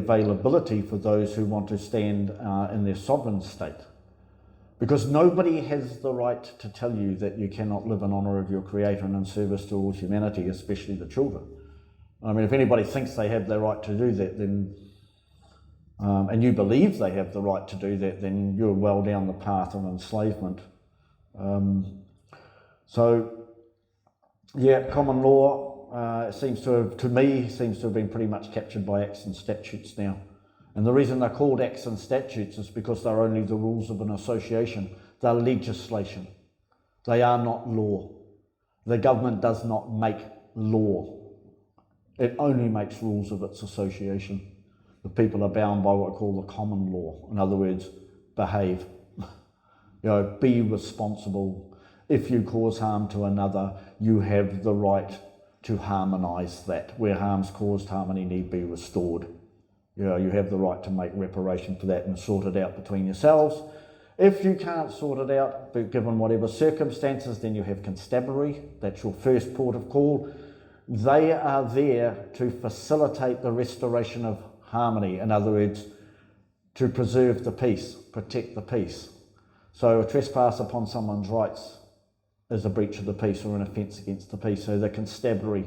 availability for those who want to stand in their sovereign state. Because nobody has the right to tell you that you cannot live in honour of your Creator and in service to all humanity, especially the children. I mean, if anybody thinks they have the right to do that, then, and you believe they have the right to do that, then you're well down the path of enslavement. Common law seems to have been pretty much captured by Acts and Statutes now. And the reason they're called Acts and Statutes is because they're only the rules of an association. They're legislation. They are not law. The government does not make law. It only makes rules of its association. The people are bound by what we call the common law. In other words, behave. Be responsible. If you cause harm to another, you have the right to harmonise that. Where harm's caused, harmony need be restored. You have the right to make reparation for that and sort it out between yourselves. If you can't sort it out, given whatever circumstances, then you have constabulary. That's your first port of call. They are there to facilitate the restoration of harmony. In other words, to preserve the peace, protect the peace. So a trespass upon someone's rights is a breach of the peace or an offence against the peace. So the constabulary.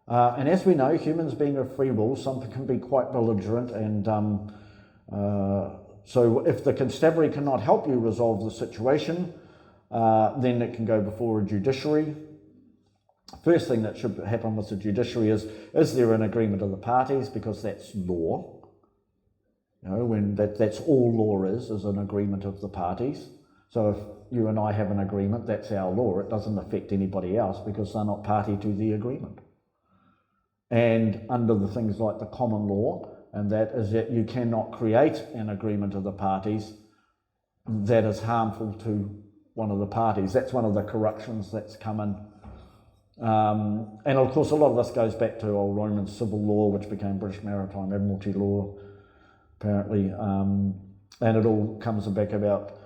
And as we know, humans being of free will, some can be quite belligerent, and so if the constabulary cannot help you resolve the situation, then it can go before a judiciary. First thing that should happen with the judiciary is there an agreement of the parties, because that's law. When that's all law is an agreement of the parties. So if you and I have an agreement, that's our law. It doesn't affect anybody else because they're not party to the agreement. And under the things like the common law, and that is that you cannot create an agreement of the parties that is harmful to one of the parties. That's one of the corruptions that's come in. And of course, a lot of this goes back to old Roman civil law, which became British Maritime Admiralty law, apparently. And it all comes back about,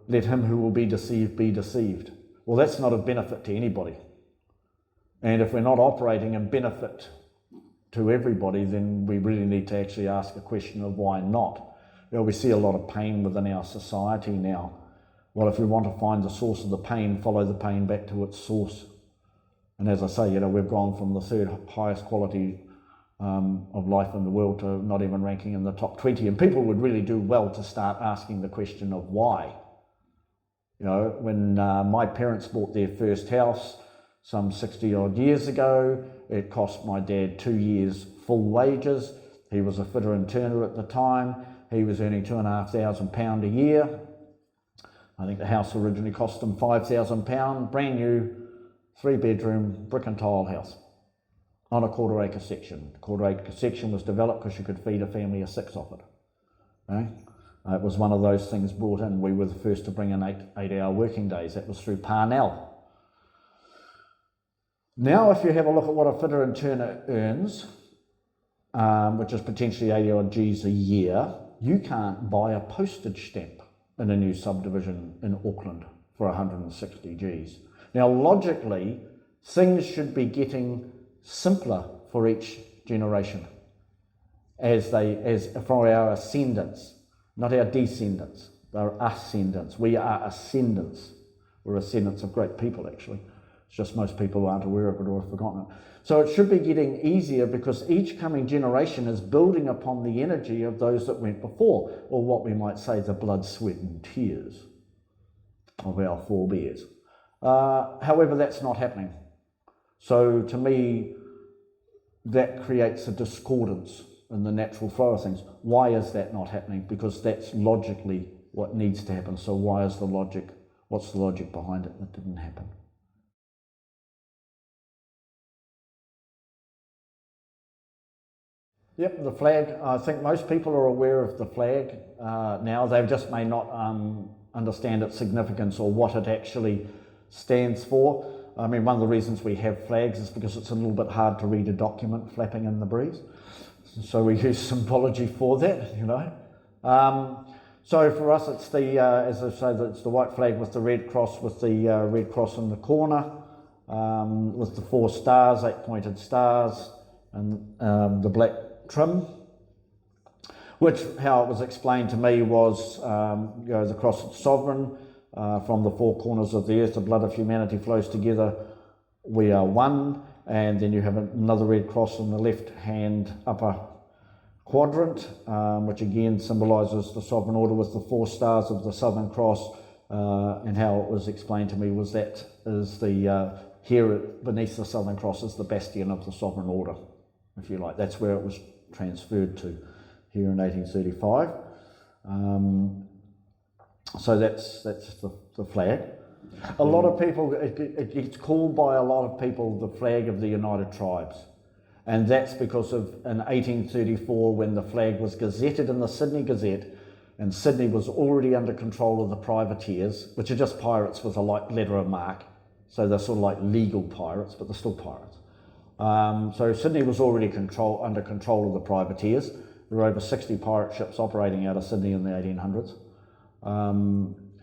let him who will be deceived be deceived. Well, that's not of benefit to anybody. And if we're not operating in benefit to everybody, then we really need to actually ask a question of why not. We see a lot of pain within our society now. Well, if we want to find the source of the pain, follow the pain back to its source. And as I say, we've gone from the third highest quality of life in the world to not even ranking in the top 20. And people would really do well to start asking the question of why. When my parents bought their first house, some 60 odd years ago, it cost my dad 2 years full wages. He was a fitter and turner at the time. He was earning £2,500 a year. I think the house originally cost him £5,000, brand new 3-bedroom brick and tile house on a quarter-acre section. The quarter-acre section was developed because you could feed a family of 6 off it. It was one of those things brought in. We were the first to bring in 8-hour working days. That was through Parnell. Now, if you have a look at what a fitter and turner earns, which is potentially 80 odd G's a year, you can't buy a postage stamp in a new subdivision in Auckland for 160 G's. Now, logically, things should be getting simpler for each generation as for our ascendants, not our descendants. They're ascendants. We are ascendants. We're ascendants of great people, actually. It's just most people aren't aware of it or have forgotten it. So it should be getting easier because each coming generation is building upon the energy of those that went before, or what we might say the blood, sweat and tears of our forebears. However, that's not happening. So to me, that creates a discordance in the natural flow of things. Why is that not happening? Because that's logically what needs to happen. So what's the logic behind it that didn't happen? Yep, the flag. I think most people are aware of the flag now. They just may not understand its significance or what it actually stands for. I mean, one of the reasons we have flags is because it's a little bit hard to read a document flapping in the breeze. So we use symbology for that, So for us, it's as I say, it's the white flag with the red cross, with the red cross in the corner, with the 4 stars, 8 pointed stars, and the black trim. which, how it was explained to me was, the cross is sovereign, from the four corners of the earth, the blood of humanity flows together, we are one, and then you have another red cross in the left hand upper quadrant, which again symbolises the sovereign order with the four stars of the Southern Cross, and how it was explained to me was that is the, here beneath the Southern Cross is the bastion of the sovereign order, if you like. That's where it was transferred to here in 1835. So that's the flag. A lot of people, it gets called by a lot of people the flag of the United Tribes. And that's because of in 1834 when the flag was gazetted in the Sydney Gazette, and Sydney was already under control of the privateers, which are just pirates with a light letter of marque. So they're sort of like legal pirates, but they're still pirates. So Sydney was already under control of the privateers. There were over 60 pirate ships operating out of Sydney in the 1800s.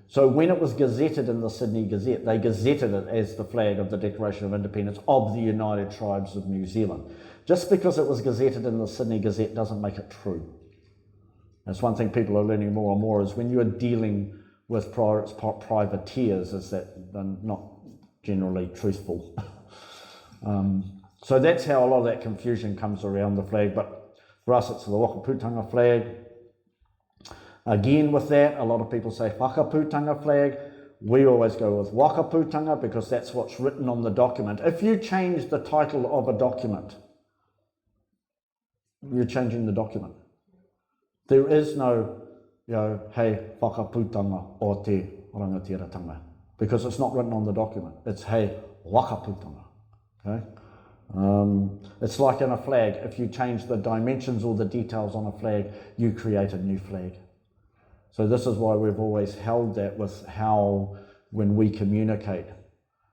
So when it was gazetted in the Sydney Gazette, they gazetted it as the flag of the Declaration of Independence of the United Tribes of New Zealand. Just because it was gazetted in the Sydney Gazette doesn't make it true. That's one thing people are learning more and more, is when you're dealing with privateers, is that they're not generally truthful. So that's how a lot of that confusion comes around the flag, but for us it's the Whakaputanga flag. Again with that, a lot of people say Whakaputanga flag. We always go with Whakaputanga because that's what's written on the document. If you change the title of a document, you're changing the document. There is no, hei whakaputanga o te rangatiratanga, because it's not written on the document. It's hei whakaputanga. Okay? It's like in a flag. If you change the dimensions or the details on a flag, you create a new flag. So this is why we've always held that with how, when we communicate,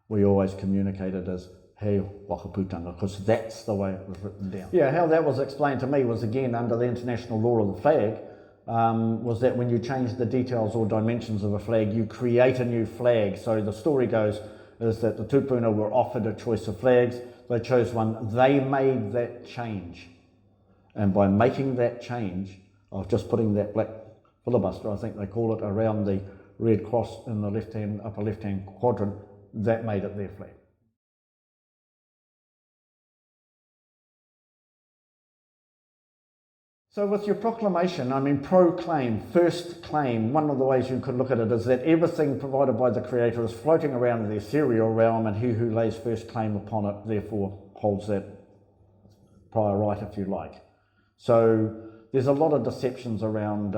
we always communicate it as hei whakaputanga, because that's the way it was written down. Yeah, how that was explained to me was, again, under the international law of the flag, was that when you change the details or dimensions of a flag, you create a new flag. So the story goes is that the tupuna were offered a choice of flags. They chose one. They made that change. And by making that change of just putting that black filibuster, I think they call it, around the red cross in the upper left-hand quadrant, that made it their flag. So with your proclamation, proclaim, first claim, one of the ways you could look at it is that everything provided by the Creator is floating around the ethereal realm, and he who lays first claim upon it therefore holds that prior right, if you like. So there's a lot of deceptions around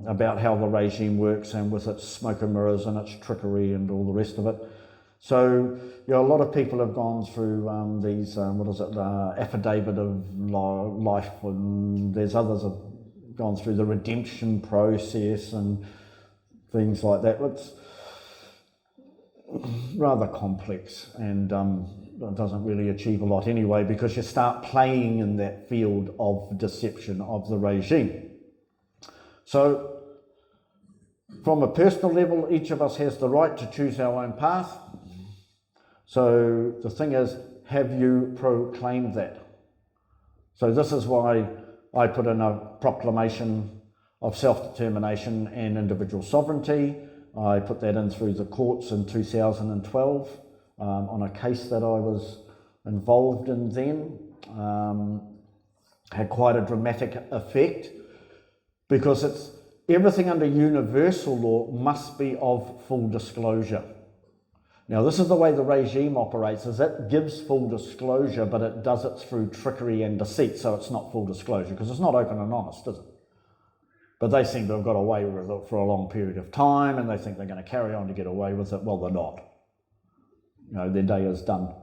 about how the regime works, and with its smoke and mirrors and its trickery and all the rest of it. So a lot of people have gone through these, affidavit of life, and there's others have gone through the redemption process and things like that. It's rather complex, and it doesn't really achieve a lot anyway, because you start playing in that field of deception of the regime. So from a personal level, each of us has the right to choose our own path. So the thing is, have you proclaimed that? So this is why I put in a proclamation of self-determination and individual sovereignty. I put that in through the courts in 2012 on a case that I was involved in then. Had quite a dramatic effect, because it's everything under universal law must be of full disclosure. Now, this is the way the regime operates, is it gives full disclosure, but it does it through trickery and deceit, so it's not full disclosure, because it's not open and honest, is it? But they seem to have got away with it for a long period of time, and they think they're going to carry on to get away with it. Well, they're not. Their day is done.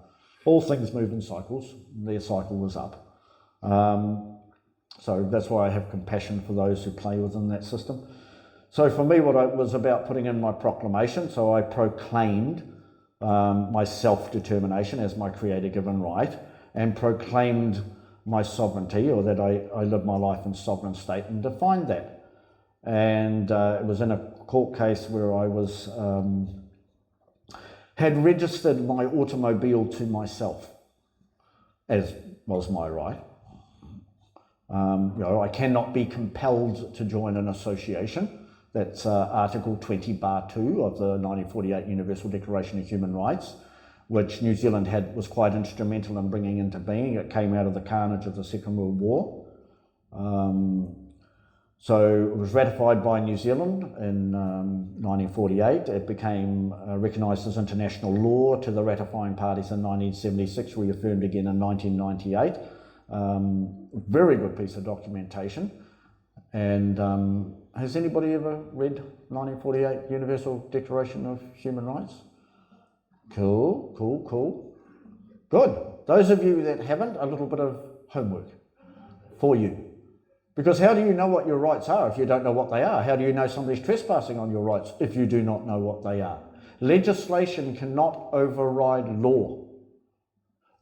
All things move in cycles. Their cycle was up. So that's why I have compassion for those who play within that system. So for me, what it was about putting in my proclamation, so I proclaimed my self-determination as my creator-given right, and proclaimed my sovereignty, or that I live my life in sovereign state, and defined that. And it was in a court case where I was had registered my automobile to myself, as was my right. I cannot be compelled to join an association. That's Article 20(2) of the 1948 Universal Declaration of Human Rights, which New Zealand was quite instrumental in bringing into being. It came out of the carnage of the Second World War. So it was ratified by New Zealand in 1948. It became recognised as international law to the ratifying parties in 1976, reaffirmed again in 1998. Very good piece of documentation. And has anybody ever read 1948 Universal Declaration of Human Rights? Cool. Good. Those of you that haven't, a little bit of homework for you. Because how do you know what your rights are if you don't know what they are? How do you know somebody's trespassing on your rights if you do not know what they are? Legislation cannot override law.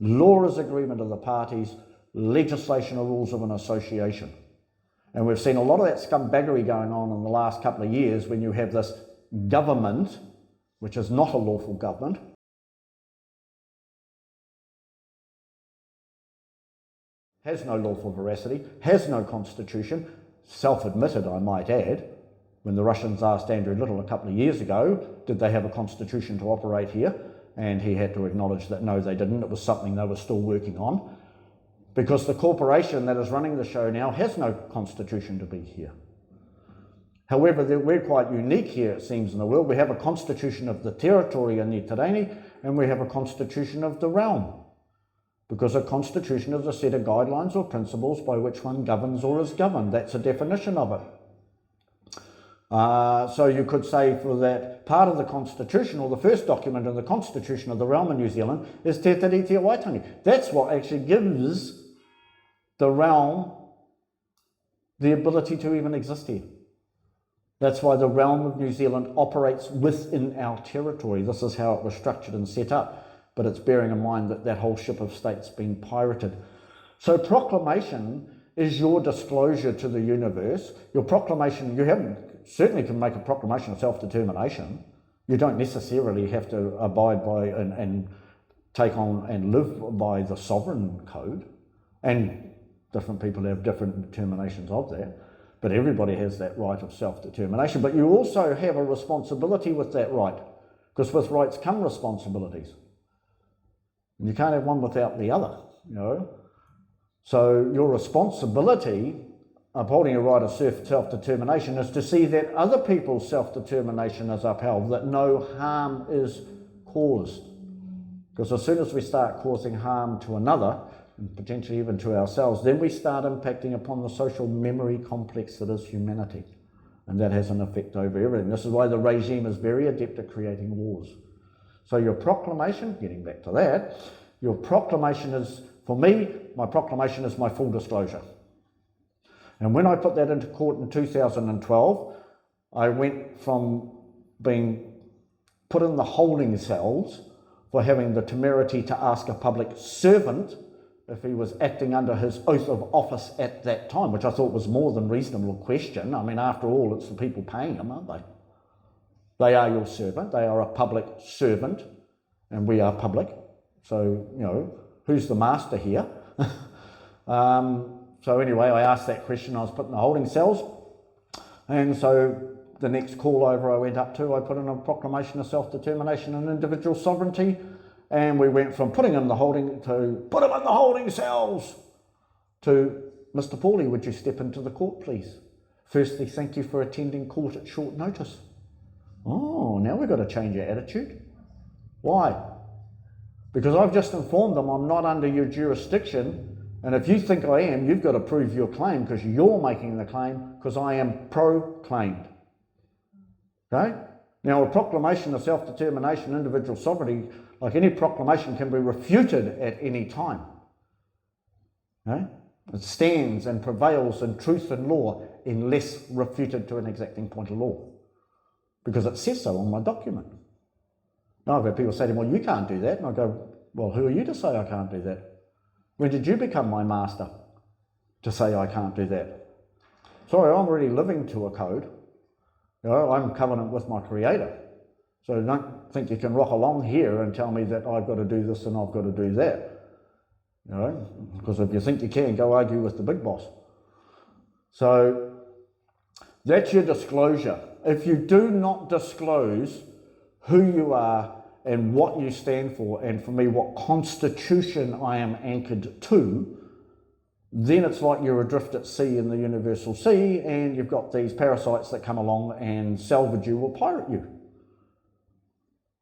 Law is agreement of the parties. Legislation are rules of an association. And we've seen a lot of that scumbaggery going on in the last couple of years when you have this government, which is not a lawful government, has no lawful veracity, has no constitution, self-admitted, I might add. When the Russians asked Andrew Little a couple of years ago, did they have a constitution to operate here? And he had to acknowledge that no, they didn't. It was something they were still working on. Because the corporation that is running the show now has no constitution to be here. However, we're quite unique here, it seems, in the world. We have a constitution of the territory in Te Rānei, and we have a constitution of the realm. Because a constitution is a set of guidelines or principles by which one governs or is governed. That's a definition of it. So you could say for that part of the constitution, or the first document in the constitution of the realm in New Zealand, is Te Tiriti Waitangi. That's what actually gives the realm the ability to even exist here. That's why the realm of New Zealand operates within our territory. This is how it was structured and set up. But it's bearing in mind that that whole ship of state's been pirated. So proclamation is your disclosure to the universe. Your proclamation, certainly can make a proclamation of self-determination. You don't necessarily have to abide by and take on and live by the sovereign code. And different people have different determinations of that. But everybody has that right of self-determination. But you also have a responsibility with that right. Because with rights come responsibilities. You can't have one without the other, So your responsibility, upholding your right of self-determination, is to see that other people's self-determination is upheld, that no harm is caused. Because as soon as we start causing harm to another, and potentially even to ourselves, then we start impacting upon the social memory complex that is humanity. And that has an effect over everything. This is why the regime is very adept at creating wars. So your proclamation, getting back to that, your proclamation is, for me, my proclamation is my full disclosure. And when I put that into court in 2012, I went from being put in the holding cells for having the temerity to ask a public servant if he was acting under his oath of office at that time, which I thought was more than reasonable question. I mean, after all, it's the people paying him, aren't they? They are your servant, they are a public servant, and we are public. So, who's the master here? So anyway, I asked that question, I was put in the holding cells, and so the next call over I went up to, I put in a proclamation of self-determination and individual sovereignty, and we went from putting him in the holding to put him in the holding cells to, Mr. Pauly, would you step into the court, please? Firstly, thank you for attending court at short notice. Oh, now we've got to change our attitude. Why? Because I've just informed them I'm not under your jurisdiction, and if you think I am, you've got to prove your claim because you're making the claim because I am proclaimed. Okay? Now, a proclamation of self-determination, individual sovereignty, like any proclamation, can be refuted at any time. Okay? It stands and prevails in truth and law unless refuted to an exacting point of law. Because it says so on my document. Now I've had people say to me, well, you can't do that. And I go, well, who are you to say I can't do that? When did you become my master to say I can't do that? Sorry, I'm already living to a code. I'm covenant with my Creator. So don't think you can rock along here and tell me that I've got to do this and I've got to do that. Because if you think you can, go argue with the big boss. So that's your disclosure. If you do not disclose who you are and what you stand for, and for me, what constitution I am anchored to, then it's like you're adrift at sea in the universal sea, and you've got these parasites that come along and salvage you or pirate you.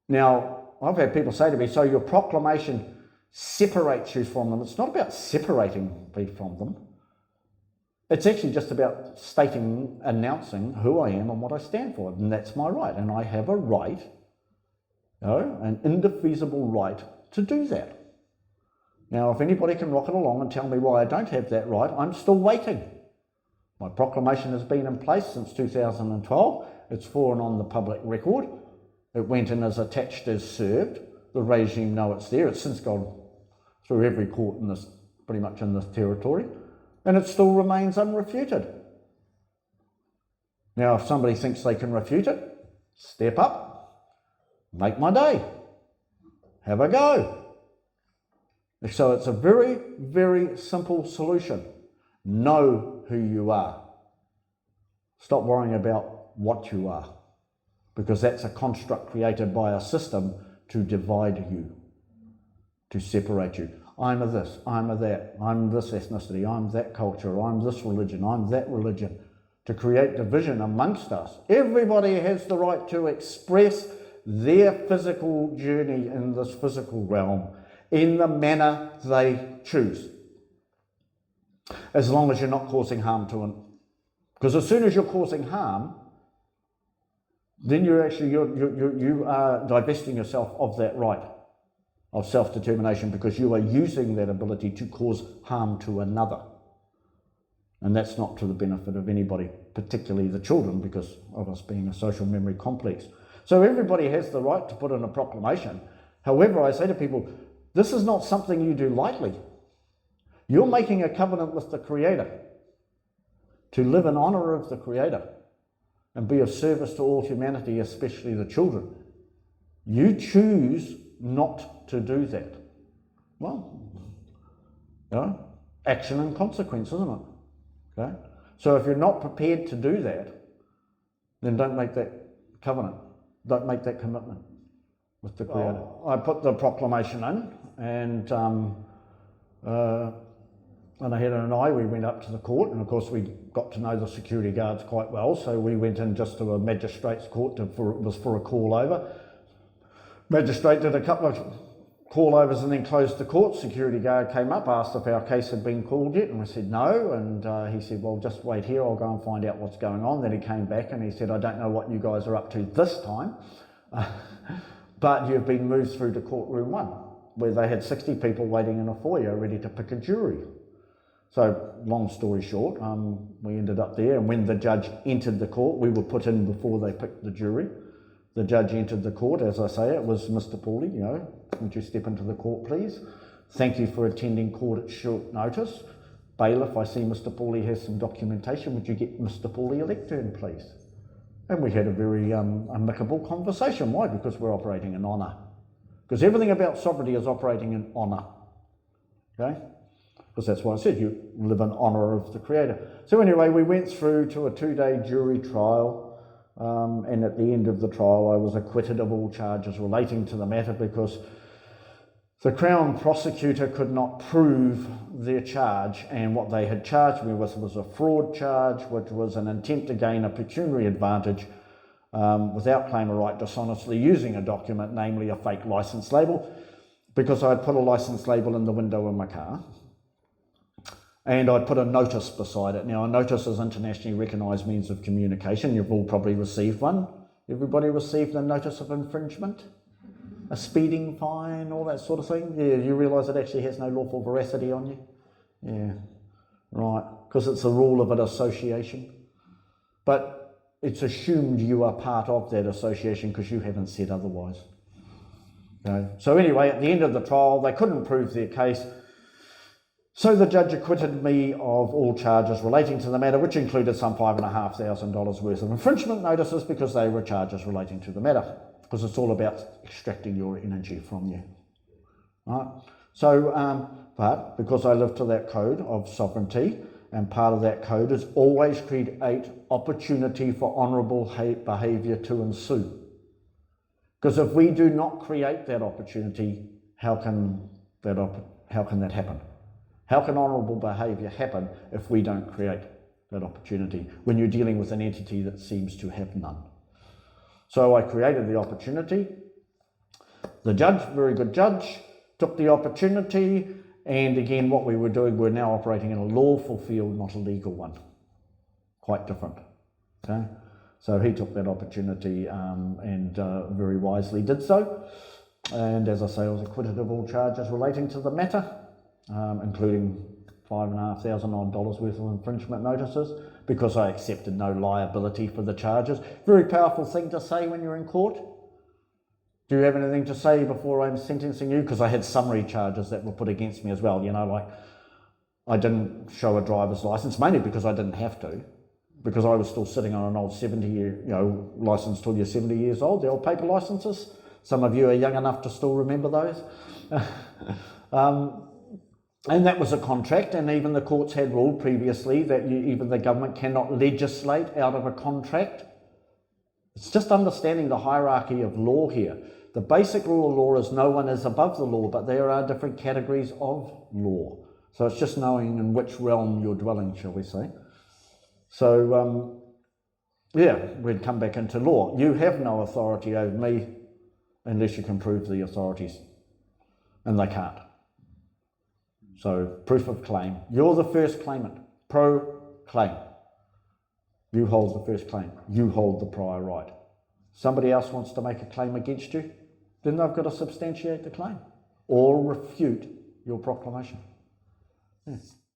Now, I've had people say to me, so your proclamation separates you from them. It's not about separating me from them. It's actually just about stating, announcing who I am and what I stand for, and that's my right. And I have a right, an indefeasible right to do that. Now, if anybody can rocket along and tell me why I don't have that right, I'm still waiting. My proclamation has been in place since 2012. It's for and on the public record. It went in as attached as served. The regime know it's there. It's since gone through every court in this, pretty much in this territory, and it still remains unrefuted. Now, if somebody thinks they can refute it, step up, make my day, have a go. So it's a very, very simple solution. Know who you are. Stop worrying about what you are, because that's a construct created by a system to divide you, to separate you. I'm a this, I'm a that, I'm this ethnicity, I'm that culture, I'm this religion, I'm that religion, to create division amongst us. Everybody has the right to express their physical journey in this physical realm in the manner they choose, as long as you're not causing harm to them. Because as soon as you're causing harm, then you are divesting yourself of that right of self-determination, because you are using that ability to cause harm to another. And that's not to the benefit of anybody, particularly the children, because of us being a social memory complex. So everybody has the right to put in a proclamation. However, I say to people, this is not something you do lightly. You're making a covenant with the Creator to live in honour of the Creator and be of service to all humanity, especially the children. You choose not to do that. Well, action and consequence, isn't it? Okay? So if you're not prepared to do that, then don't make that covenant. Don't make that commitment with the Creator. I put the proclamation in, and Anahira and I, we went up to the court, and of course we got to know the security guards quite well, so we went in just to a magistrate's court it was for a call over. Magistrate did a couple of call overs and then closed the court. Security guard came up, asked if our case had been called yet, and we said no, and he said, well, just wait here, I'll go and find out what's going on. Then he came back and he said, I don't know what you guys are up to this time, but you've been moved through to courtroom 1, where they had 60 people waiting in a foyer ready to pick a jury. So, long story short, we ended up there, and when the judge entered the court, we were put in before they picked the jury. The judge entered the court, as I say, it was Mr. Pauly, would you step into the court, please? Thank you for attending court at short notice. Bailiff, I see Mr. Pauly has some documentation, would you get Mr. Pauly a lectern, please? And we had a very amicable conversation. Why? Because we're operating in honour. Because everything about sovereignty is operating in honour, okay? Because that's why I said you live in honour of the Creator. So anyway, we went through to a 2-day jury trial, and at the end of the trial I was acquitted of all charges relating to the matter, because the Crown prosecutor could not prove their charge, and what they had charged me with was a fraud charge, which was an intent to gain a pecuniary advantage without claim of right dishonestly using a document, namely a fake licence label, because I'd put a licence label in the window of my car. And I'd put a notice beside it. Now, a notice is internationally recognised means of communication. You've all probably received one. Everybody received a notice of infringement, a speeding fine, all that sort of thing. Yeah, you realise it actually has no lawful veracity on you? Yeah, right, because it's a rule of an association. But it's assumed you are part of that association because you haven't said otherwise. Okay. So anyway, at the end of the trial, they couldn't prove their case. So the judge acquitted me of all charges relating to the matter, which included some $5,500 worth of infringement notices, because they were charges relating to the matter, because it's all about extracting your energy from you. Right? So, but because I live to that code of sovereignty and part of that code is always create opportunity for honourable behaviour to ensue. Because if we do not create that opportunity, how can that happen? How can honourable behaviour happen if we don't create that opportunity when you're dealing with an entity that seems to have none? So I created the opportunity. The judge, very good judge, took the opportunity, and again, what we were doing, we're now operating in a lawful field, not a legal one. Quite different. Okay? So he took that opportunity and very wisely did so. And as I say, I was acquitted of all charges relating to the matter, including $5,500 worth of infringement notices, because I accepted no liability for the charges. Very powerful thing to say when you're in court. Do you have anything to say before I'm sentencing you? Because I had summary charges that were put against me as well. You know, like I didn't show a driver's license, mainly because I didn't have to, because I was still sitting on an old 70-year, license till you're 70 years old, the old paper licenses. Some of you are young enough to still remember those. And that was a contract, and even the courts had ruled previously that even the government cannot legislate out of a contract. It's just understanding the hierarchy of law here. The basic rule of law is no one is above the law, but there are different categories of law. So it's just knowing in which realm you're dwelling, shall we say. So, we'd come back into law. You have no authority over me unless you can prove the authorities, and they can't. So, proof of claim. You're the first claimant. Proclaim. You hold the first claim. You hold the prior right. Somebody else wants to make a claim against you, then they've got to substantiate the claim or refute your proclamation. Yeah.